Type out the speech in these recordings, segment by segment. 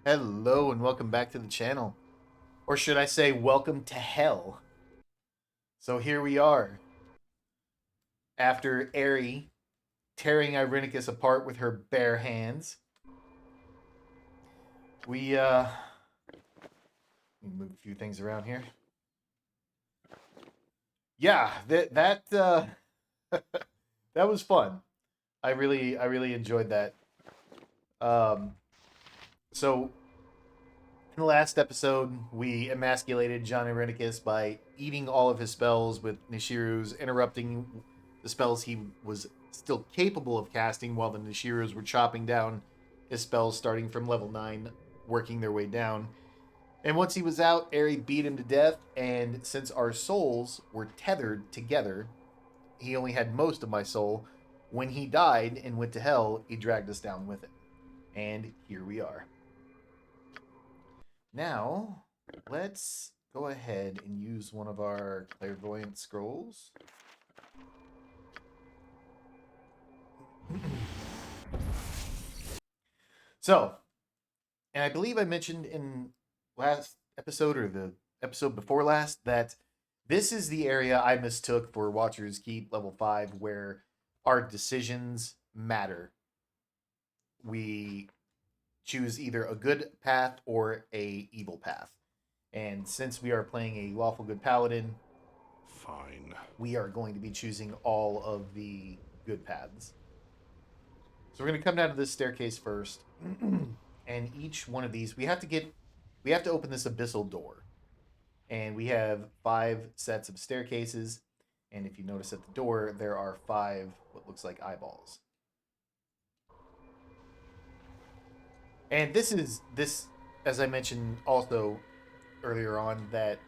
Hello and welcome back to the channel. Or should I say, welcome to hell. So here we are. After Eri tearing Irenicus apart with her bare hands, we move a few things around here. Yeah, that was fun. I really enjoyed that. Um so in the last episode, we emasculated John Irenicus by eating all of his spells with Nishiru's interrupting the spells he was still capable of casting while the Nishirus were chopping down his spells starting from level 9, working their way down. And once he was out, Eri beat him to death, and since our souls were tethered together, he only had most of my soul. When he died and went to hell, he dragged us down with it. And here we are. Now, let's go ahead and use one of our clairvoyant scrolls. So, and I believe I mentioned in last episode or the episode before last that this is the area I mistook for Watcher's Keep level 5 where our decisions matter. We choose either a good path or a evil path. And since we are playing a lawful good paladin, Fine. we are going to be choosing all of the good paths. So we're going to come down to this staircase first. And each one of these, we have to open this abyssal door. And we have 5 sets of staircases. And if you notice at the door, there are 5 what looks like eyeballs. And this, as I mentioned also earlier on, that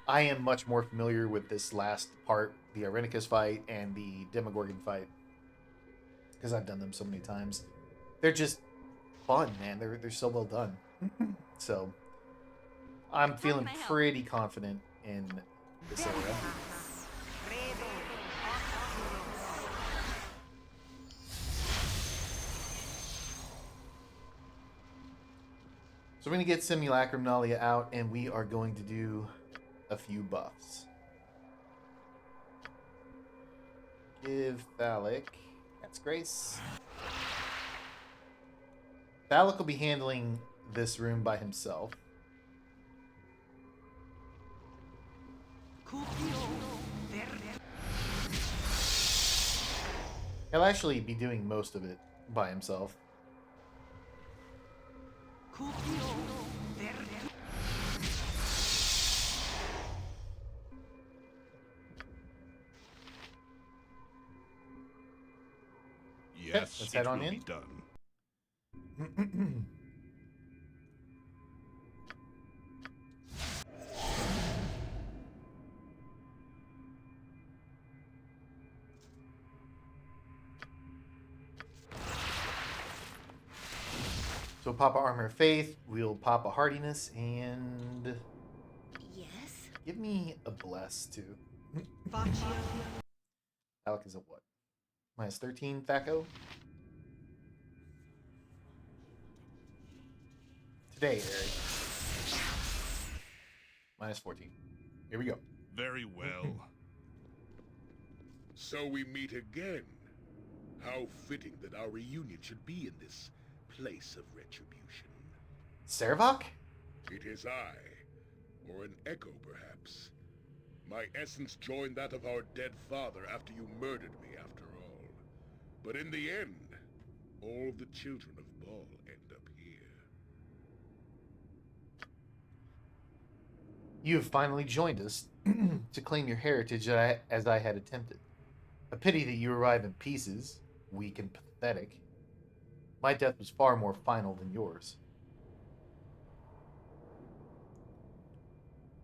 I am much more familiar with this last part, the Irenicus fight and the Demogorgon fight, because I've done them so many times. They're just fun, man. They're so well done. So I'm feeling pretty confident in this area. So we're going to get Simulacrum Nalia out, and we are going to do a few buffs. Give Thalic Cat's Grace. Thalic will be handling this room by himself. He'll actually be doing most of it by himself. Yes, let's it head on will in. be done. So pop a Armor of Faith, we'll pop a Hardiness, and Yes. give me a Bless too. Alec is a what? Minus 13, Thaco? Today, Eric. Minus 14. Here we go. Very well. So we meet again. How fitting that our reunion should be in this place of retribution. Servok? It is I, or an echo perhaps. My essence joined that of our dead father after you murdered me after all. But in the end, all the children of Baal end up here. You have finally joined us to claim your heritage as I had attempted. A pity that you arrive in pieces, weak and pathetic. My death was far more final than yours.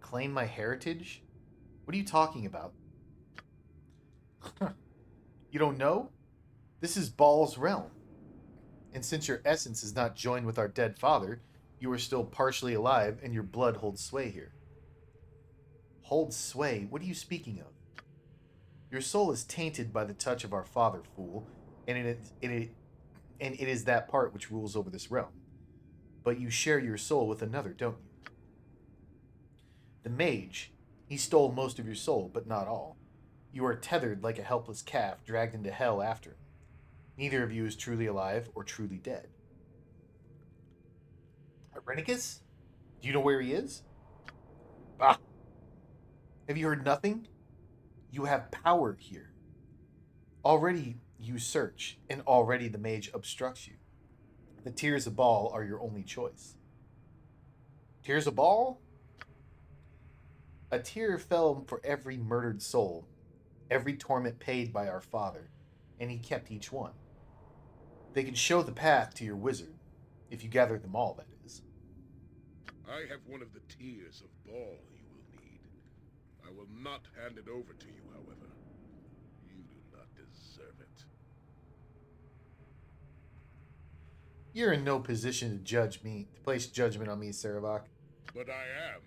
Claim my heritage? What are you talking about? You don't know? This is Baal's realm. And since your essence is not joined with our dead father, you are still partially alive and your blood holds sway here. Holds sway? What are you speaking of? Your soul is tainted by the touch of our father, fool, and it is that part which rules over this realm. but you share your soul with another, don't you? The mage, he stole most of your soul, but not all. You are tethered like a helpless calf dragged into hell after him. Neither of you is truly alive or truly dead. Irenicus? Do you know where he is? Ah! Have you heard nothing? You have power here. Already you search, and already the mage obstructs you. The tears of Baal are your only choice. Tears of Baal? A tear fell for every murdered soul, every torment paid by our Father, and he kept each one. They can show the path to your wizard, if you gather them all, that is. I have one of the tears of Baal you will need. I will not hand it over to you, however. You do not deserve it. You're in no position to judge me, to place judgment on me, Saravok. But I am.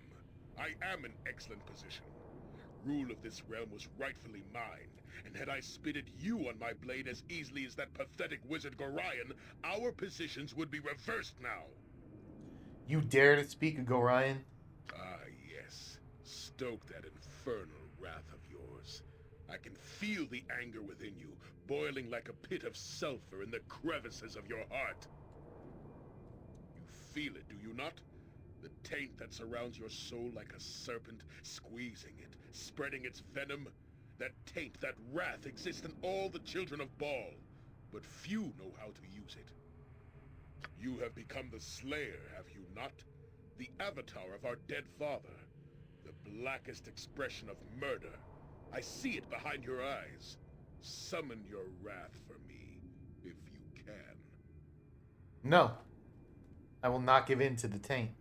I am in excellent position. Rule of this realm was rightfully mine, and had I spitted you on my blade as easily as that pathetic wizard Gorion, our positions would be reversed now. You dare to speak of Gorion? Ah, yes. Stoke that infernal wrath of yours. I can feel the anger within you, boiling like a pit of sulfur in the crevices of your heart. You feel it, do you not? The taint that surrounds your soul like a serpent, squeezing it, spreading its venom. That taint, that wrath exists in all the children of Baal, but few know how to use it. You have become the Slayer, have you not? The avatar of our dead father. The blackest expression of murder. I see it behind your eyes. Summon your wrath for me, if you can. No. I will not give in to the taint.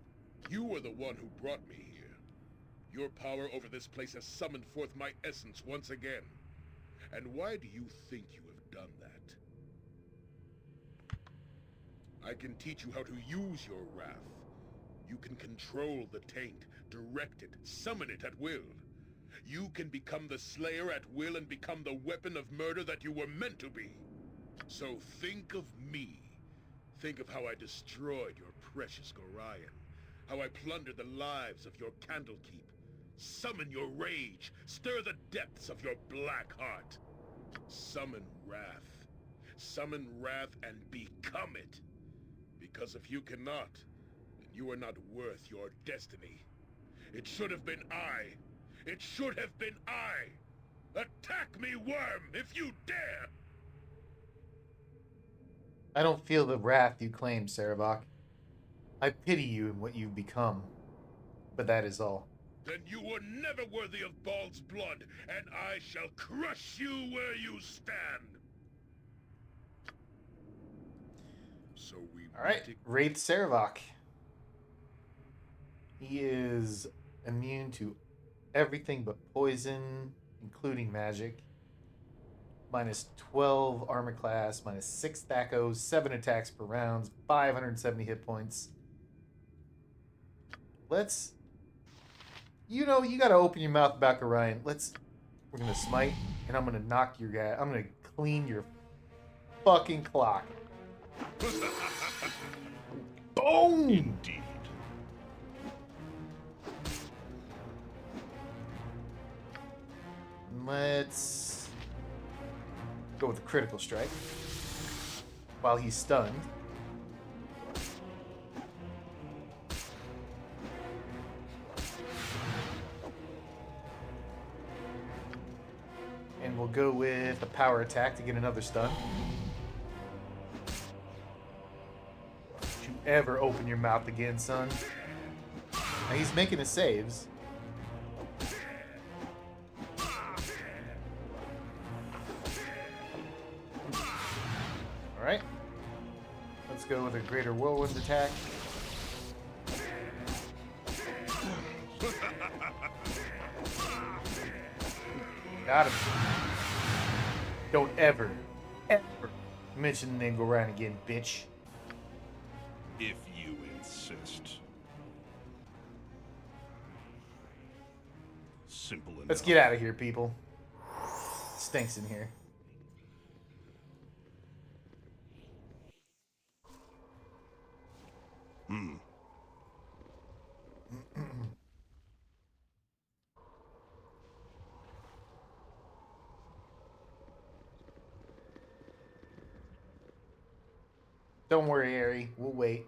You were the one who brought me here. Your power over this place has summoned forth my essence once again. And why do you think you have done that? I can teach you how to use your wrath. You can control the taint, direct it, summon it at will. You can become the Slayer at will and become the weapon of murder that you were meant to be. So think of me. Think of how I destroyed your precious Gorion. How I plundered the lives of your Candlekeep. Summon your rage. Stir the depths of your black heart. Summon wrath. Summon wrath and become it. Because if you cannot, then you are not worth your destiny. It should have been I. It should have been I. Attack me, worm, if you dare! I don't feel the wrath you claim, Saravok. I pity you in what you've become, but that is all. Then you were never worthy of Baal's blood, and I shall crush you where you stand. So we All right, Wraith Saravok. He is immune to everything but poison, including magic. Minus 12 armor class, minus 6 thacos, 7 attacks per round, 570 hit points. Let's... You know, you gotta open your mouth about Orion. We're gonna smite, and I'm gonna knock your guy. I'm gonna clean your fucking clock. Boom! Indeed. Let's go with a critical strike while he's stunned. And we'll go with a power attack to get another stun. Don't you ever open your mouth again, son. Now he's making his saves. Alright. Let's go with a greater whirlwind attack. Got him. Don't ever mention the name Goran again, bitch. If you insist. Simple enough. Let's get out of here, people. It stinks in here. Don't worry, Harry. We'll wait.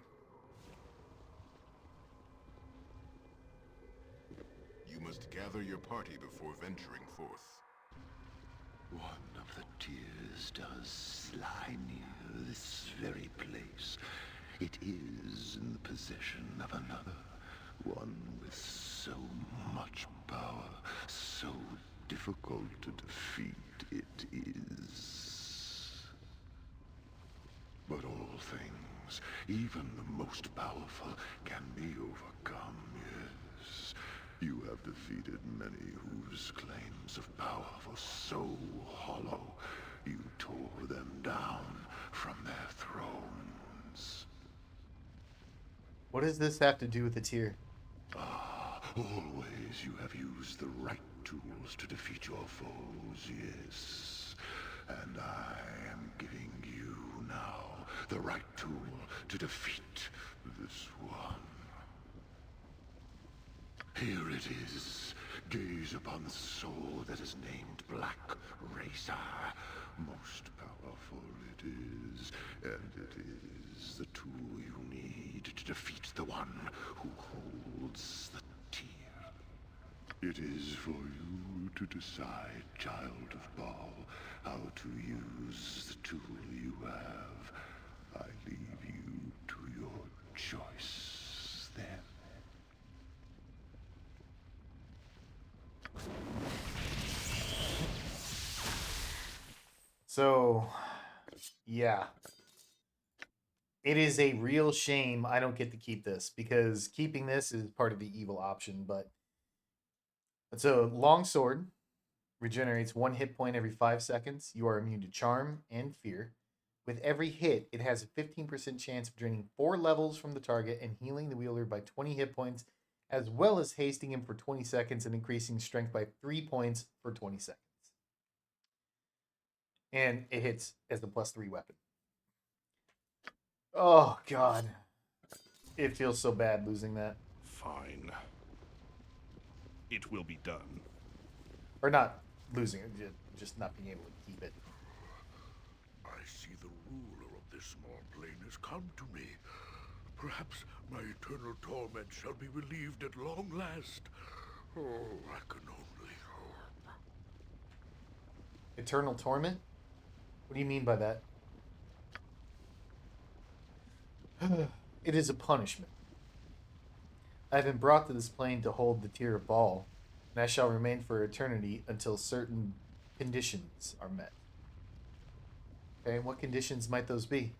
You must gather your party before venturing forth. One of the tears does lie near this very place. It is in the possession of another, one with so much power, so difficult to defeat it is. But all things, even the most powerful, can be overcome, yes. You have defeated many whose claims of power were so hollow, you tore them down from their thrones. What does this have to do with the tier? Always you have used the right tools to defeat your foes, yes. And I am giving you now the right tool to defeat this one. Here it is. Gaze upon the soul that is named Black Racer. Most powerful it is, and it is the tool you need to defeat the one who holds the tier. It is for you to decide, Child of Baal, how to use the tool you have. I leave you to your choice then. So, yeah. It is a real shame I don't get to keep this, because keeping this is part of the evil option, but it's a long sword, regenerates 1 hit point every 5 seconds. You are immune to charm and fear. With every hit, it has a 15% chance of draining 4 levels from the target and healing the wielder by 20 hit points, as well as hasting him for 20 seconds and increasing strength by 3 points for 20 seconds. And it hits as the +3 weapon. Oh, God. It feels so bad losing that. Fine. It will be done. Or not losing it, just not being able to keep it. I see the ruler of this small plane has come to me. Perhaps my eternal torment shall be relieved at long last. Oh, I can only hope. Eternal torment? What do you mean by that? It is a punishment. I have been brought to this plane to hold the tier of Baal, and I shall remain for eternity until certain conditions are met. Okay, and what conditions might those be?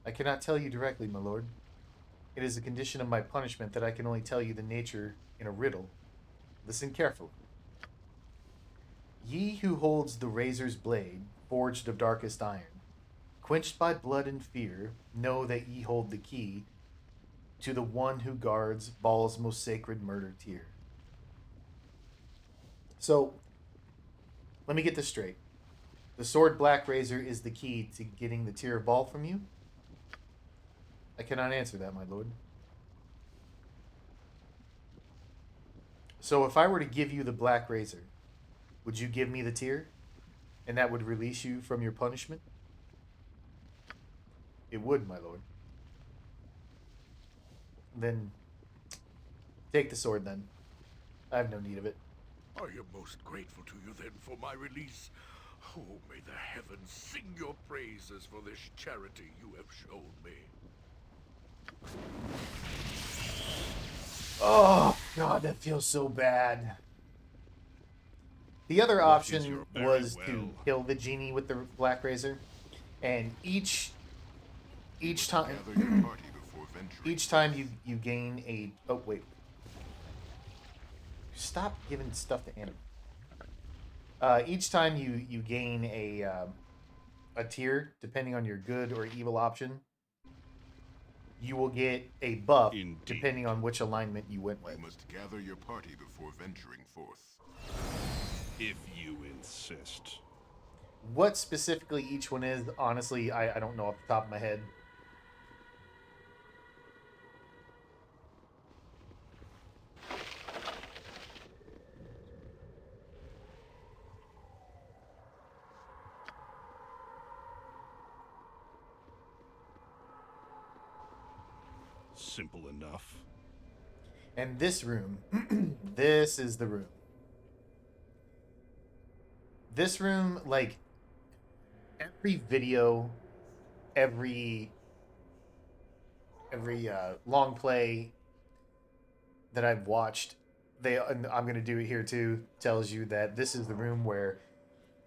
I cannot tell you directly, my lord. It is a condition of my punishment that I can only tell you the nature in a riddle. Listen carefully. Ye who holds the razor's blade, forged of darkest iron, quenched by blood and fear, know that ye hold the key to the one who guards Baal's most sacred murder tier. So, let me get this straight. The sword Black Razor is the key to getting the tier of Baal from you? I cannot answer that, my lord. So if I were to give you the Black Razor, would you give me the tier? And that would release you from your punishment? It would, my lord. Then take the sword then. I have no need of it. I am most grateful to you then for my release. Oh, may the heavens sing your praises for this charity you have shown me. Oh, God, that feels so bad. The other option was to kill the genie with the Black Razor, and each time Gather your party before venturing. each time you gain a wait. Stop giving stuff to animals. Each time you gain a tier, depending on your good or evil option, you will get a buff. Indeed. Depending on which alignment you went with. You must gather your party before venturing forth. If you insist. What specifically each one is, honestly, I don't know off the top of my head. Simple enough. And this room, this is the room. This room, like, every video, every long play that I've watched, and I'm gonna do it here too, tells you that this is the room where,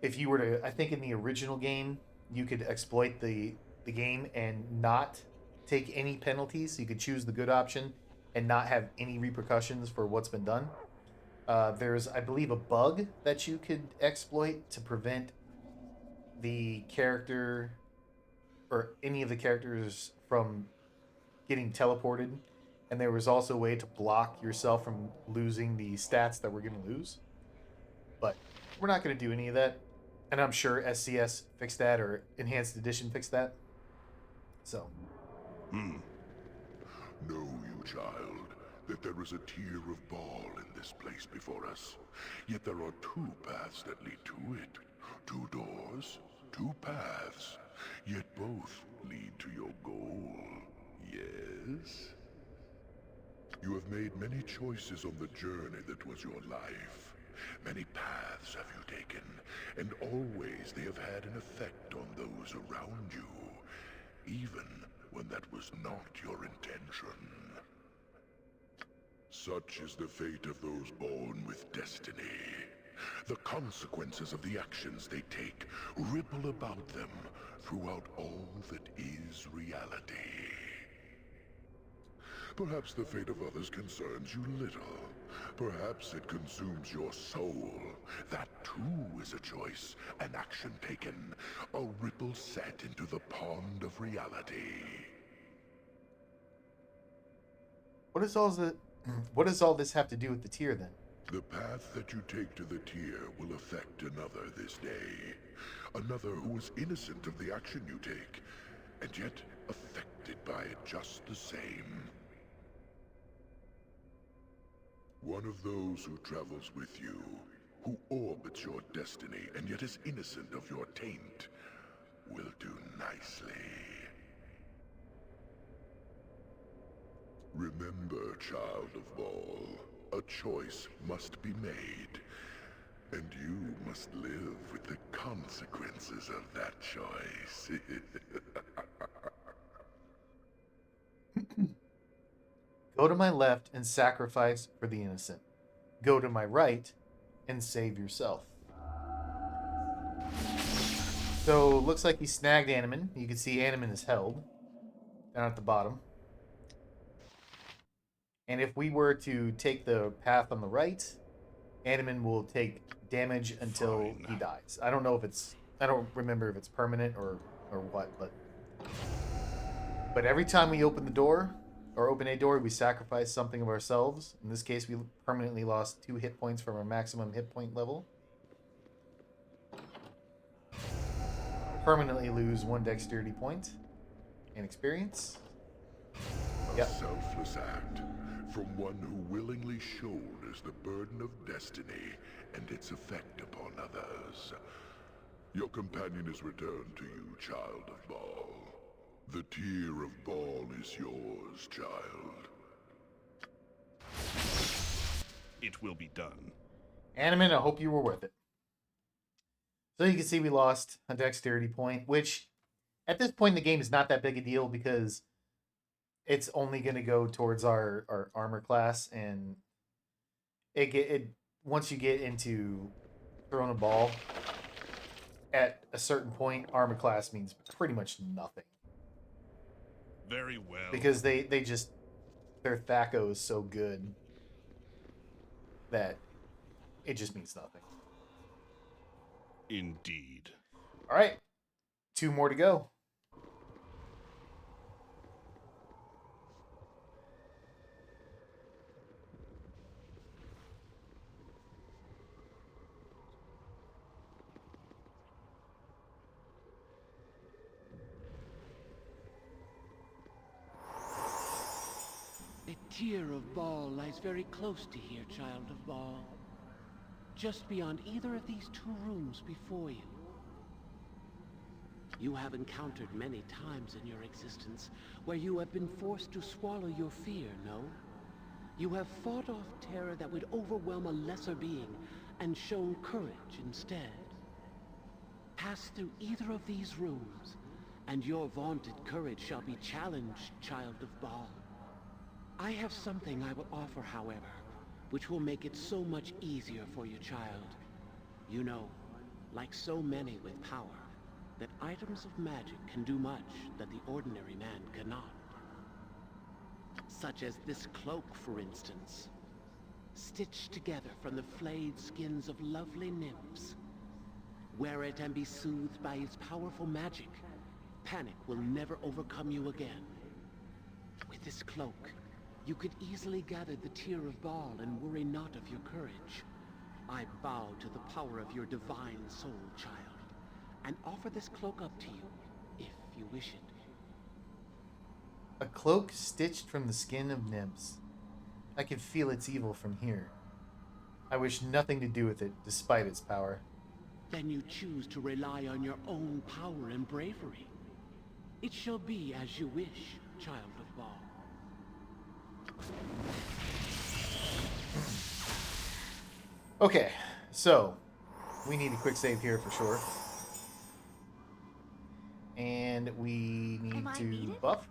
if you were to, I think in the original game, you could exploit the game and not take any penalties. You could choose the good option and not have any repercussions for what's been done. There's, I believe, a bug that you could exploit to prevent the character or any of the characters from getting teleported. And there was also a way to block yourself from losing the stats that we're going to lose. But we're not going to do any of that. And I'm sure SCS fixed that or Enhanced Edition fixed that. So. Know you, child, that there is a tier of ball in this place before us. Yet there are two paths that lead to it. Two doors, two paths. Yet both lead to your goal. Yes? You have made many choices on the journey that was your life. Many paths have you taken, and always they have had an effect on those around you, even when that was not your intention. Such is the fate of those born with destiny. The consequences of the actions they take ripple about them throughout all that is reality. Perhaps the fate of others concerns you little. Perhaps it consumes your soul. That too is a choice, an action taken, a ripple set into the pond of reality. What does all this have to do with the tier then? The path that you take to the tier will affect another this day. Another who is innocent of the action you take, and yet affected by it just the same. One of those who travels with you, who orbits your destiny and yet is innocent of your taint, will do nicely. Remember, child of Baal, a choice must be made, and you must live with the consequences of that choice. Go to my left and sacrifice for the innocent. Go to my right and save yourself. So, looks like he snagged Animan. You can see Animan is held down at the bottom. And if we were to take the path on the right, Animan will take damage until he dies. I don't know if it's... I don't remember if it's permanent or what, but every time we open the door, or open a door, we sacrifice something of ourselves. In this case, we permanently lost 2 hit points from our maximum hit point level. Permanently lose 1 dexterity point and experience. A selfless act from one who willingly shoulders the burden of destiny and its effect upon others. Your companion is returned to you, child of Baal. The tier of Baal is yours, child. It will be done. Animan, I hope you were worth it. So you can see we lost a dexterity point, which at this point in the game is not that big a deal because it's only going to go towards our armor class, and it once you get into throwing a ball, at a certain point, armor class means pretty much nothing. Very well. Because they just, their THAC0 is so good that it just means nothing. Indeed. All right, 2 more to go. The tier of Baal lies very close to here, child of Baal. Just beyond either of these 2 rooms before you. You have encountered many times in your existence where you have been forced to swallow your fear, no? You have fought off terror that would overwhelm a lesser being and shown courage instead. Pass through either of these rooms, and your vaunted courage shall be challenged, child of Baal. I have something I will offer, however, which will make it so much easier for you, child. You know, like so many with power, that items of magic can do much that the ordinary man cannot. Such as this cloak, for instance. Stitched together from the flayed skins of lovely nymphs. Wear it and be soothed by its powerful magic. Panic will never overcome you again. With this cloak, you could easily gather the tear of Baal and worry not of your courage. I bow to the power of your divine soul, child, and offer this cloak up to you, if you wish it. A cloak stitched from the skin of nymphs. I can feel its evil from here. I wish nothing to do with it, despite its power. Then you choose to rely on your own power and bravery. It shall be as you wish, child of Baal. Okay, so we need a quick save here for sure. And we need Am I to needed? buff.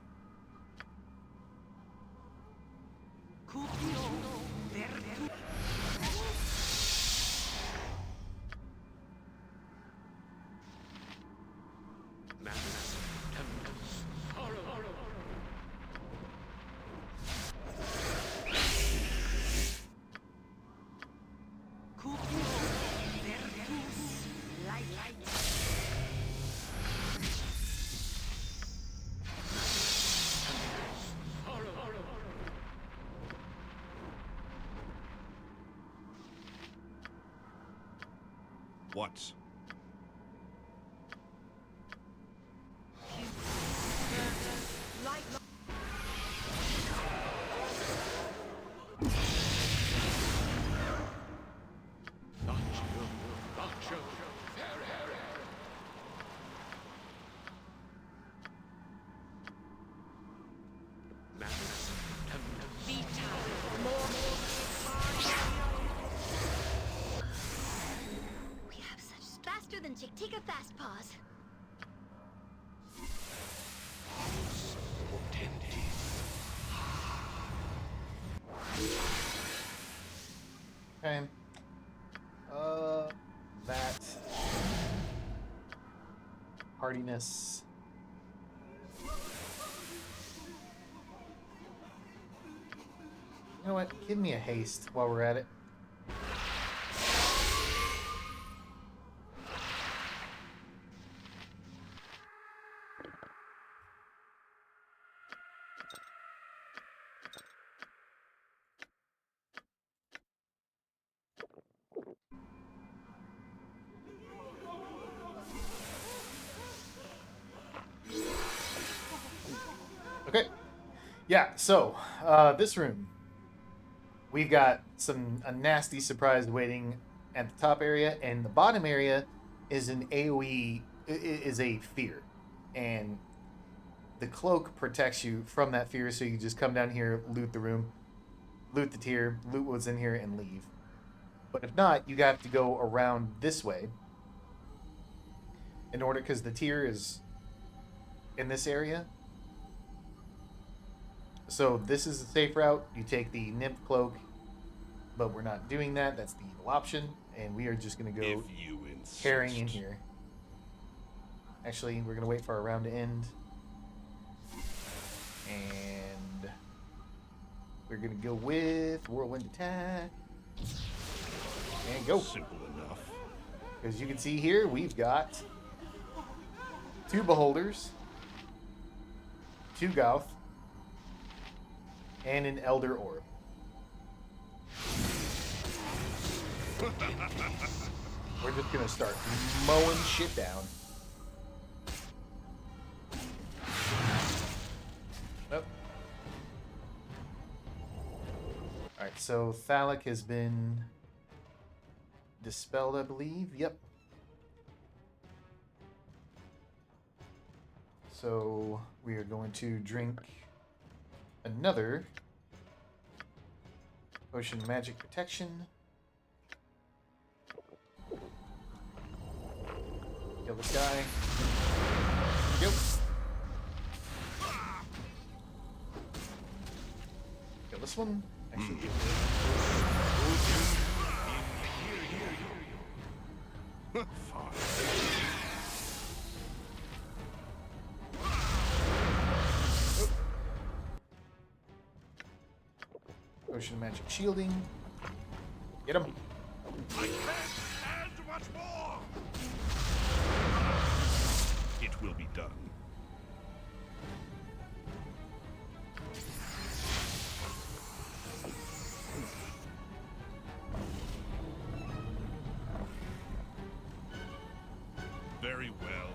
What? We have such faster than Chick. Take a fast pause. Okay. That. Hardiness. You know what? Give me a haste while we're at it. Okay. Yeah, so this room, we've got a nasty surprise waiting at the top area, and the bottom area is an AoE, is a fear. And the cloak protects you from that fear, so you just come down here, loot the room, loot the tier, loot what's in here, and leave. But if not, you have to go around this way in order, because the tier is in this area. So this is the safe route. You take the nymph cloak, but we're not doing that. That's the evil option, and we are just going to go If you insist. carrying in here. Actually, we're going to wait for our round to end. And we're going to go with whirlwind attack. And go. Simple enough. As you can see here, we've got 2 beholders, 2 Gauth, and an Elder Orb. We're just gonna start mowing shit down. Nope. Alright, so Thalic has been dispelled, I believe. Yep. So we are going to drink another potion of magic protection. Kill this guy. Yep. Kill this one. Actually, potion of magic shielding. Get him. I can't stand much more! It will be done. Very well.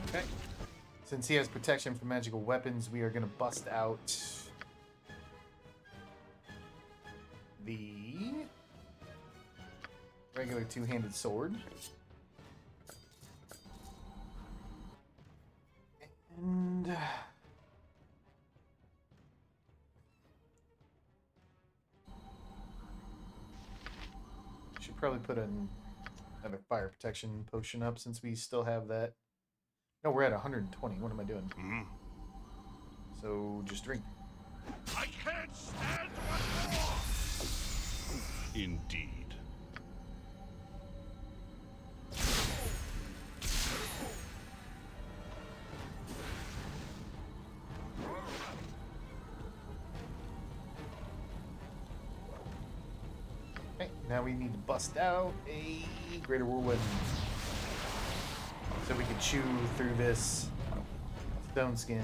Okay. Since he has protection from magical weapons, we are going to bust out the regular two-handed sword. And should probably put another fire protection potion up since we still have that. No, we're at 120. What am I doing? So just drink. I can't stand much more! Indeed. Okay, now we need to bust out a greater whirlwind so we can chew through this stone skin.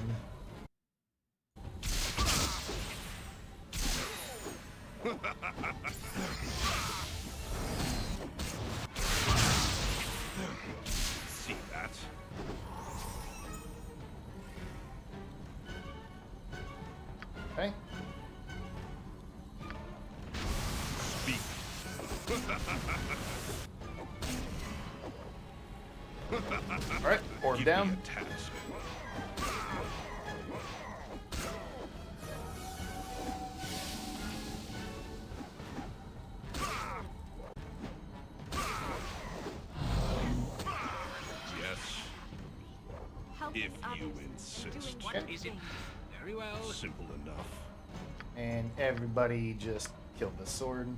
See that? Okay. Speak. All right, orb Give down. me a task. Yes, Helping if others you doing insist. wonderful Is it things. very well? Simple enough. And everybody just killed the sword.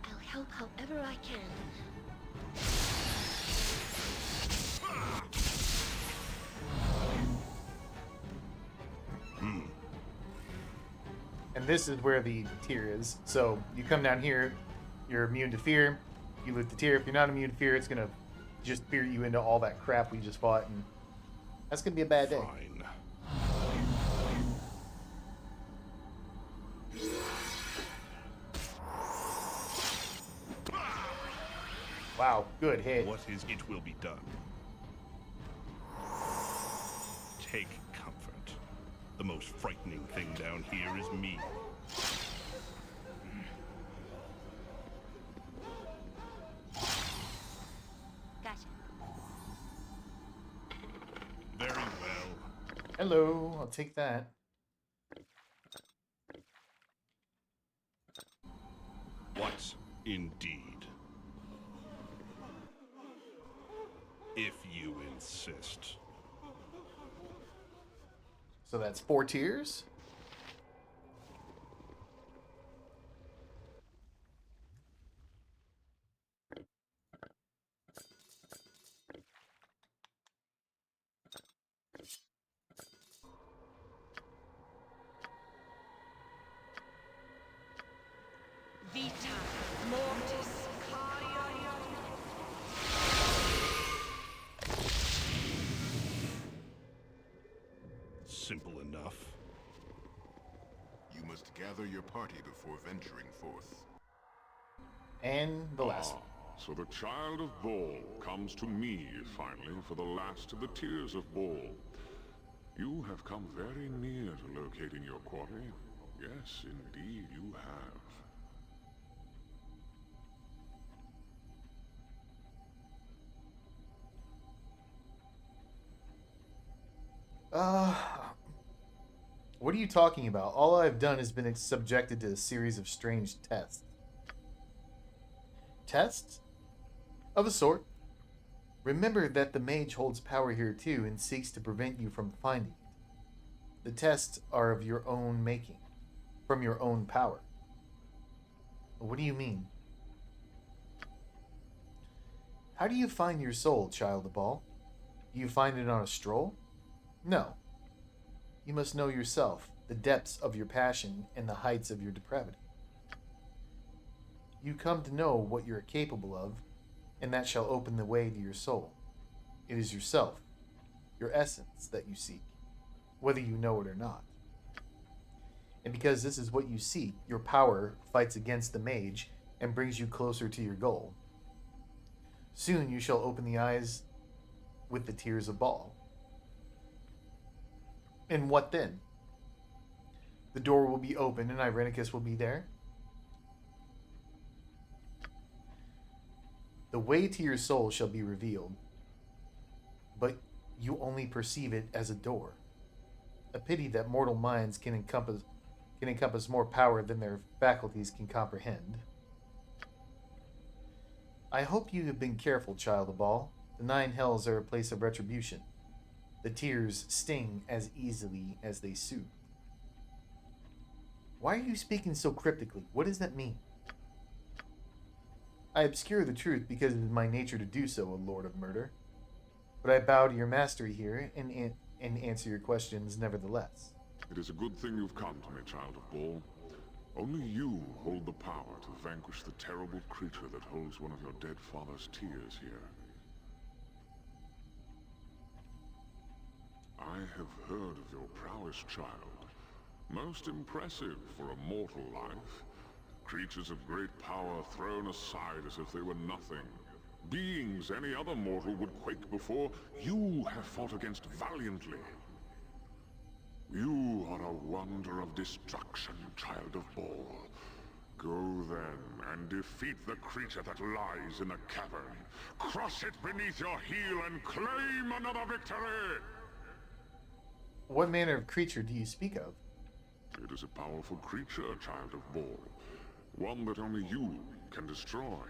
I'll help however I can. And this is where the tier is. So you come down here, you're immune to fear. You loot the tier. If you're not immune to fear, it's gonna just fear you into all that crap we just fought, and that's gonna be a bad day. Fine. Wow, good hit. What is it will be done. Take comfort. The most frightening thing down here is me. Gotcha. Very well. Hello, I'll take that. What indeed? If you insist. So that's 4 tiers. Vita mortis caio. Simple enough. You must gather your party before venturing forth. And the last one. So the child of Bol comes to me, finally, for the last of the tears of Bol. You have come very near to locating your quarry. Yes, indeed you have. What are you talking about? All I've done has been subjected to a series of strange tests. Tests? Of a sort. Remember that the mage holds power here too and seeks to prevent you from finding it. The tests are of your own making, from your own power. What do you mean? How do you find your soul, child of Ball? Do you find it on a stroll? No. You must know yourself, the depths of your passion and the heights of your depravity. You come to know what you are capable of, and that shall open the way to your soul. It is yourself, your essence, that you seek, whether you know it or not. And because this is what you seek, your power fights against the mage and brings you closer to your goal. Soon you shall open the eyes with the tears of Ball. And what then? The door will be open and Irenicus will be there. The way to your soul shall be revealed, but you only perceive it as a door. A pity that mortal minds can encompass more power than their faculties can comprehend. I hope you have been careful, child of Ball. The 9 hells are a place of retribution. The tears sting as easily as they soothe. Why are you speaking so cryptically? What does that mean? I obscure the truth because it is my nature to do so, O Lord of Murder. But I bow to your mastery here and answer your questions nevertheless. It is a good thing you've come to me, child of Ball. Only you hold the power to vanquish the terrible creature that holds one of your dead father's tears here. I have heard of your prowess, child. Most impressive for a mortal life. Creatures of great power thrown aside as if they were nothing. Beings any other mortal would quake before, you have fought against valiantly. You are a wonder of destruction, child of Ball. Go then, and defeat the creature that lies in the cavern. Crush it beneath your heel and claim another victory! What manner of creature do you speak of? It is a powerful creature, child of Ball. One that only you can destroy.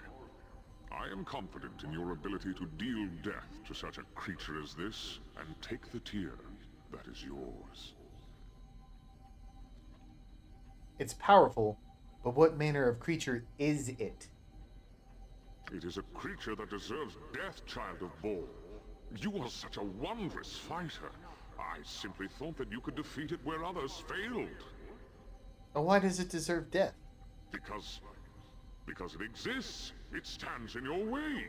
I am confident in your ability to deal death to such a creature as this, and take the tear that is yours. It's powerful, but what manner of creature is it? It is a creature that deserves death, child of Ball. You are such a wondrous fighter. I simply thought that you could defeat it where others failed. Why does it deserve death? Because it exists. It stands in your way.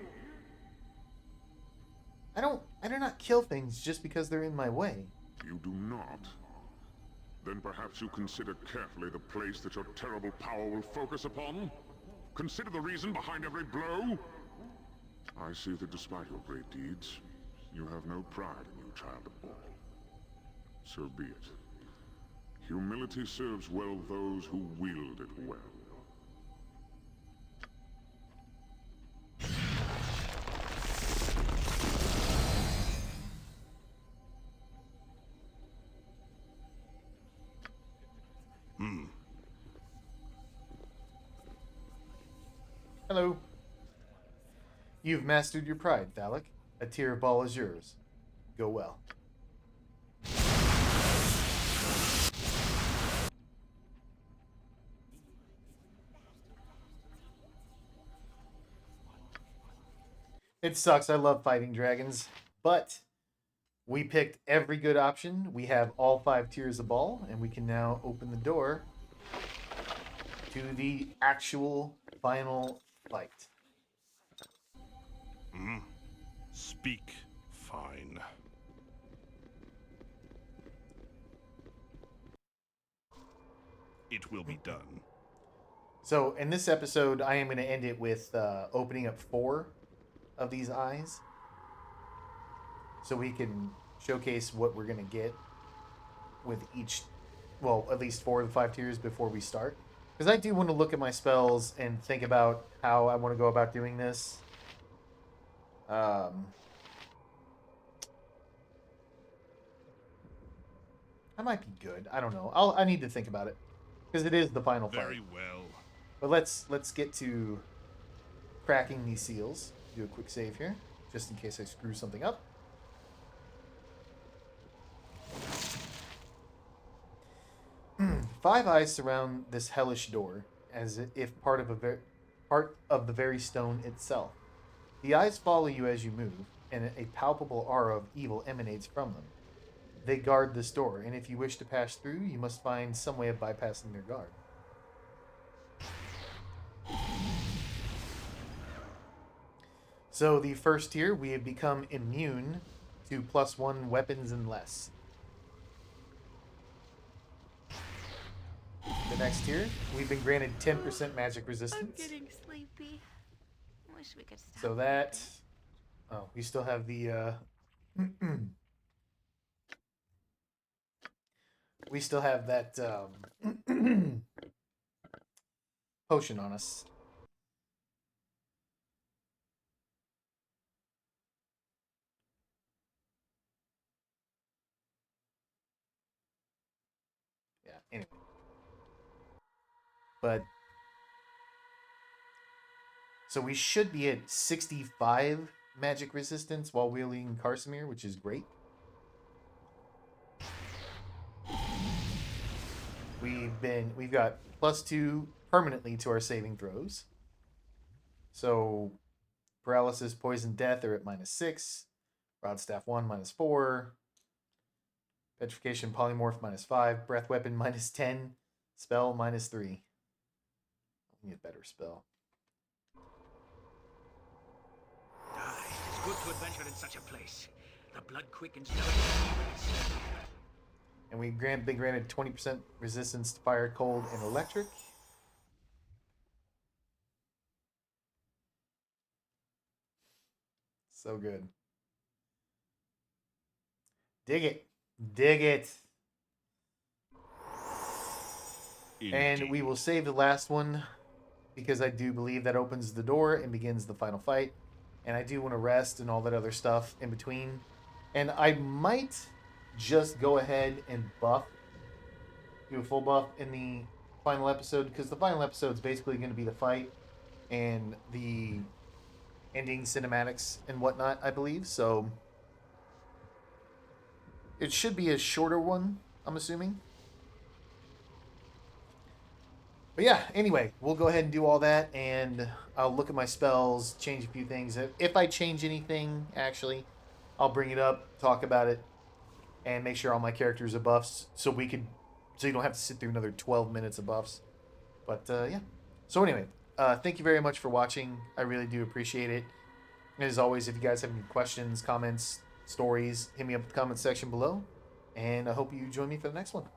I do not kill things just because they're in my way. You do not? Then perhaps you consider carefully the place that your terrible power will focus upon? Consider the reason behind every blow? I see that despite your great deeds, you have no pride in you, child of Ball. So be it. Humility serves well those who wield it well. Hello. You've mastered your pride, Thalic. A tear of Ball is yours. Go well. It sucks. I love fighting dragons, but we picked every good option. We have all 5 tiers of Ball, and we can now open the door to the actual final fight. Speak fine. It will be done. So in this episode, I am going to end it with opening up 4 of these eyes, so we can showcase what we're going to get with each, well, at least 4 of the 5 tiers before we start. Because I do want to look at my spells and think about how I want to go about doing this. I That might be good. I don't know. I need to think about it because it is the final fight. Very well. But let's get to cracking these seals. Do a quick save here, just in case I screw something up. Five eyes surround this hellish door, as if part of the very stone itself. The eyes follow you as you move, and a palpable aura of evil emanates from them. They guard this door, and if you wish to pass through, you must find some way of bypassing their guard. So the first tier, we have become immune to +1 weapons and less. The next tier, we've been granted 10% magic I'm resistance. getting sleepy. Wish we could stop. So that... Oh, we still have the... we still have that potion on us. Yeah, anyway. But... So we should be at 65 magic resistance while wielding Karsamir, which is great. We've got +2 permanently to our saving throws. So paralysis, poison, death are at -6. Rod staff 1 -4. Petrification, polymorph -5. Breath weapon -10. Spell -3. I need a better spell. It's good to adventure in such a place. The blood quickens. And we've been granted 20% resistance to fire, cold, and electric. So good. Dig it. Dig it. Indeed. And we will save the last one because I do believe that opens the door and begins the final fight. And I do want to rest and all that other stuff in between. And I might just go ahead and do a full buff in the final episode, because the final episode is basically going to be the fight and the ending cinematics and whatnot, I believe. So it should be a shorter one, I'm assuming. But yeah, anyway, we'll go ahead and do all that, and I'll look at my spells, change a few things. If I change anything, actually, I'll bring it up, talk about it, and make sure all my characters are buffs, so you don't have to sit through another 12 minutes of buffs. But yeah. So anyway, thank you very much for watching. I really do appreciate it. And as always, if you guys have any questions, comments, stories, hit me up in the comment section below. And I hope you join me for the next one.